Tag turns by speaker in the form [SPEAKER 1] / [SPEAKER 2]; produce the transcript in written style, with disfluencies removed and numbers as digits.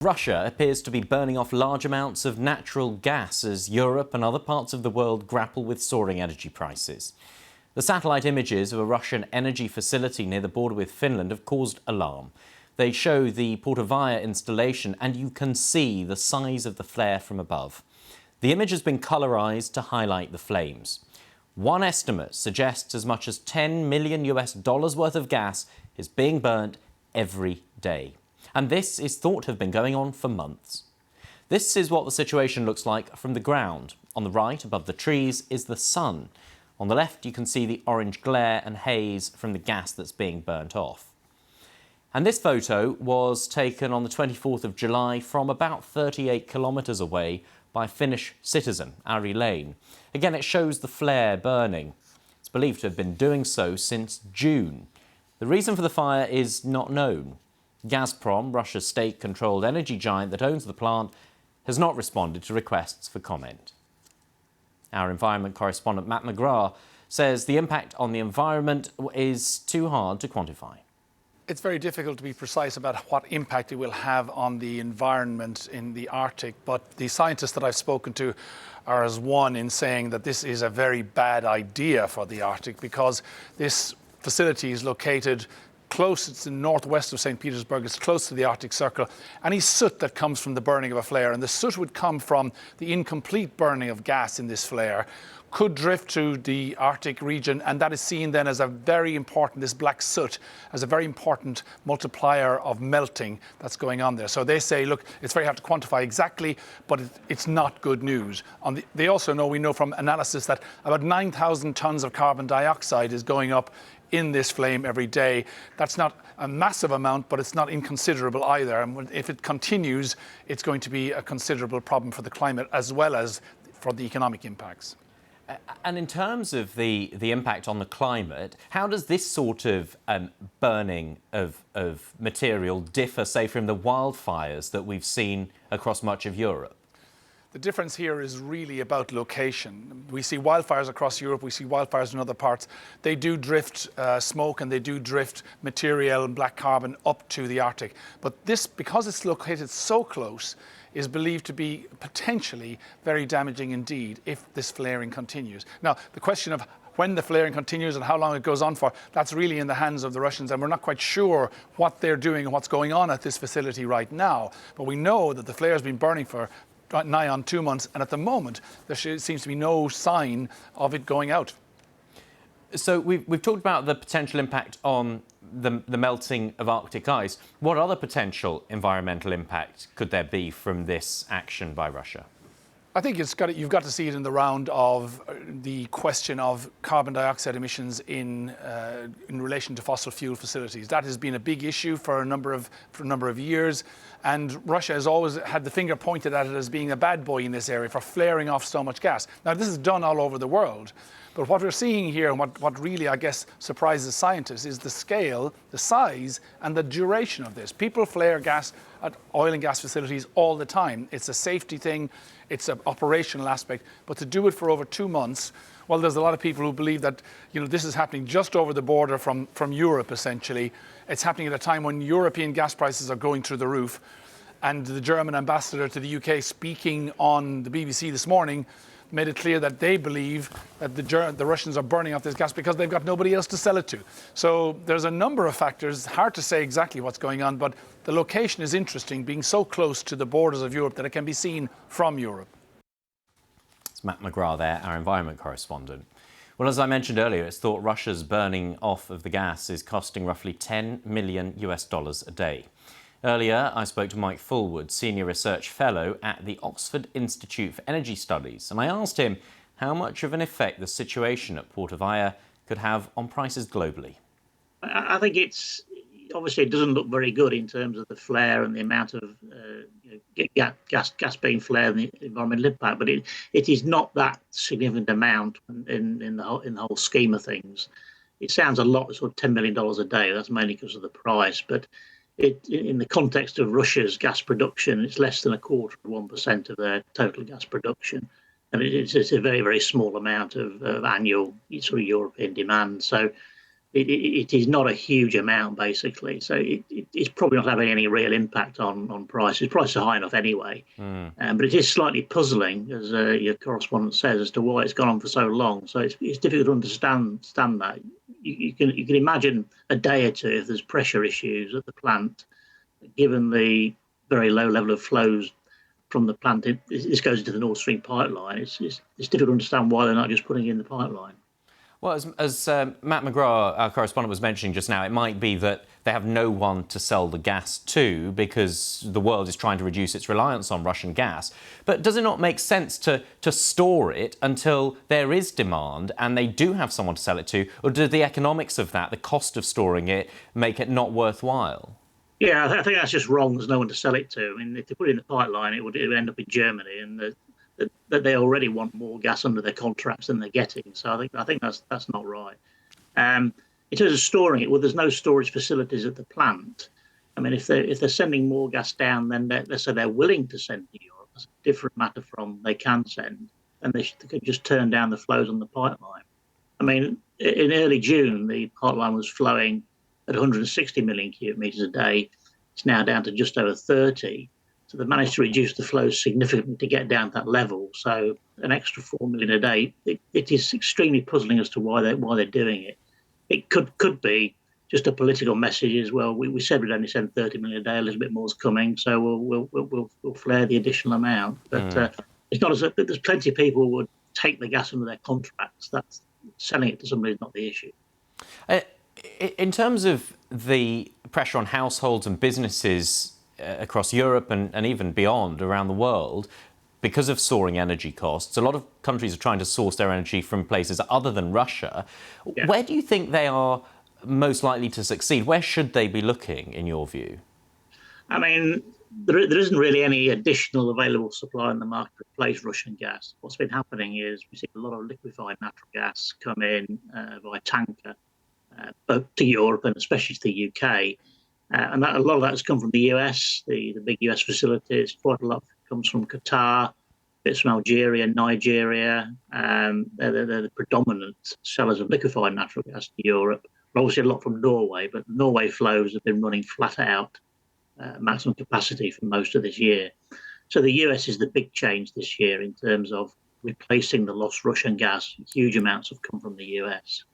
[SPEAKER 1] Russia appears to be burning off large amounts of natural gas as Europe and other parts of the world grapple with soaring energy prices. The satellite images of a Russian energy facility near the border with Finland have caused alarm. They show the Portovaya installation and you can see the size of the flare from above. The image has been colorized to highlight the flames. One estimate suggests as much as $10 million worth of gas is being burnt every day. And this is thought to have been going on for months. This is what the situation looks like from the ground. On the right, above the trees, is the sun. On the left, you can see the orange glare and haze from the gas that's being burnt off. And this photo was taken on the 24th of July from about 38 kilometres away by a Finnish citizen, Ari Lane. Again, it shows the flare burning. It's believed to have been doing so since June. The reason for the fire is not known. Gazprom, Russia's state-controlled energy giant that owns the plant, has not responded to requests for comment. Our environment correspondent Matt McGrath says the impact on the environment is too hard to quantify.
[SPEAKER 2] It's very difficult to be precise about what impact it will have on the environment in the Arctic, but the scientists that I've spoken to are as one in saying that this is a very bad idea for the Arctic because this facility is located close, it's in northwest of St. Petersburg, it's close to the Arctic Circle. Any soot that comes from the burning of a flare, and the soot would come from the incomplete burning of gas in this flare, could drift to the Arctic region, and that is seen then as a very important, this black soot, as a very important multiplier of melting that's going on there. So they say, look, it's very hard to quantify exactly, but it's not good news. They also know, we know from analysis that about 9,000 tons of carbon dioxide is going up in this flame every day. That's not a massive amount, but it's not inconsiderable either. And if it continues, it's going to be a considerable problem for the climate as well as for the economic impacts.
[SPEAKER 1] And in terms of the impact on the climate, how does this sort of burning of material differ, say, from the wildfires that we've seen across much of Europe?
[SPEAKER 2] The difference here is really about location. We see wildfires across Europe, we see wildfires in other parts. They do drift smoke and they do drift material and black carbon up to the Arctic. But this, because it's located so close, is believed to be potentially very damaging indeed if this flaring continues. Now, the question of when the flaring continues and how long it goes on for, that's really in the hands of the Russians, and we're not quite sure what they're doing and what's going on at this facility right now. But we know that the flare has been burning for nigh on 2 months, and at the moment there seems to be no sign of it going out.
[SPEAKER 1] So we've talked about the potential impact on the melting of Arctic ice. What other potential environmental impact could there be from this action by Russia?
[SPEAKER 2] I think you've got to see it in the round of the question of carbon dioxide emissions in relation to fossil fuel facilities. That has been a big issue for a number of years, and Russia has always had the finger pointed at it as being a bad boy in this area for flaring off so much gas. Now, this is done all over the world, but what we're seeing here, and what really, I guess, surprises scientists is the scale, the size, and the duration of this. People flare gas at oil and gas facilities all the time. It's a safety thing, it's an operational aspect, but to do it for over 2 months, well, there's a lot of people who believe that, this is happening just over the border from Europe, essentially. It's happening at a time when European gas prices are going through the roof. And the German ambassador to the UK, speaking on the BBC this morning, made it clear that they believe that the Russians are burning off this gas because they've got nobody else to sell it to. So there's a number of factors, hard to say exactly what's going on, but the location is interesting, being so close to the borders of Europe that it can be seen from Europe.
[SPEAKER 1] It's Matt McGrath there, our environment correspondent. Well, as I mentioned earlier, it's thought Russia's burning off of the gas is costing roughly $10 million a day. Earlier, I spoke to Mike Fullwood, Senior Research Fellow at the Oxford Institute for Energy Studies, and I asked him how much of an effect the situation at Portovaya could have on prices globally.
[SPEAKER 3] I think obviously it doesn't look very good in terms of the flare and the amount of gas being flared and the environmental impact, but it is not that significant amount in the whole scheme of things. It sounds a lot, sort of $10 million a day. That's mainly because of the price, but in the context of Russia's gas production, it's less than 1% of their total gas production, and it's a very, very small amount of annual sort of European demand. So it is not a huge amount, basically. So it's probably not having any real impact on prices. Prices are high enough anyway. But it is slightly puzzling, as your correspondent says, as to why it's gone on for so long. So it's difficult to understand that. You can imagine a day or two if there's pressure issues at the plant, given the very low level of flows from the plant. This goes into the Nord Stream pipeline. It's difficult to understand why they're not just putting it in the pipeline.
[SPEAKER 1] Well, as Matt McGrath, our correspondent, was mentioning just now, it might be that they have no one to sell the gas to because the world is trying to reduce its reliance on Russian gas. But does it not make sense to store it until there is demand and they do have someone to sell it to? Or do the economics of that, the cost of storing it, make it not worthwhile?
[SPEAKER 3] Yeah, I think that's just wrong. There's no one to sell it to. I mean, if they put it in the pipeline, it would end up in Germany, and that they already want more gas under their contracts than they're getting. So I think that's not right. In terms of storing it, well, there's no storage facilities at the plant. I mean, if they're sending more gas down, then let's say they're willing to send to Europe. That's a different matter from they can send, and they could just turn down the flows on the pipeline. I mean, in early June, the pipeline was flowing at 160 million cubic meters a day. It's now down to just over 30. So they've managed to reduce the flows significantly to get down to that level. So an extra 4 million a day. It is extremely puzzling as to why they're doing it. It could be just a political message as well. We said we'd only send 30 million a day. A little bit more is coming, so we'll flare the additional amount. But it's not as if there's plenty of people who would take the gas under their contracts. That's selling it to somebody is not the issue.
[SPEAKER 1] In terms of the pressure on households and businesses across Europe and even beyond around the world, because of soaring energy costs, a lot of countries are trying to source their energy from places other than Russia. Yeah. Where do you think they are most likely to succeed? Where should they be looking, in your view?
[SPEAKER 3] I mean, there isn't really any additional available supply in the market to replace Russian gas. What's been happening is we see a lot of liquefied natural gas come in by tanker, both to Europe and especially to the UK. And a lot of that has come from the US, the big US facilities. Quite a lot comes from Qatar, bits from Algeria, Nigeria. They're the predominant sellers of liquefied natural gas to Europe. But obviously a lot from Norway, but Norway flows have been running flat out, maximum capacity for most of this year. So the US is the big change this year in terms of replacing the lost Russian gas. Huge amounts have come from the US.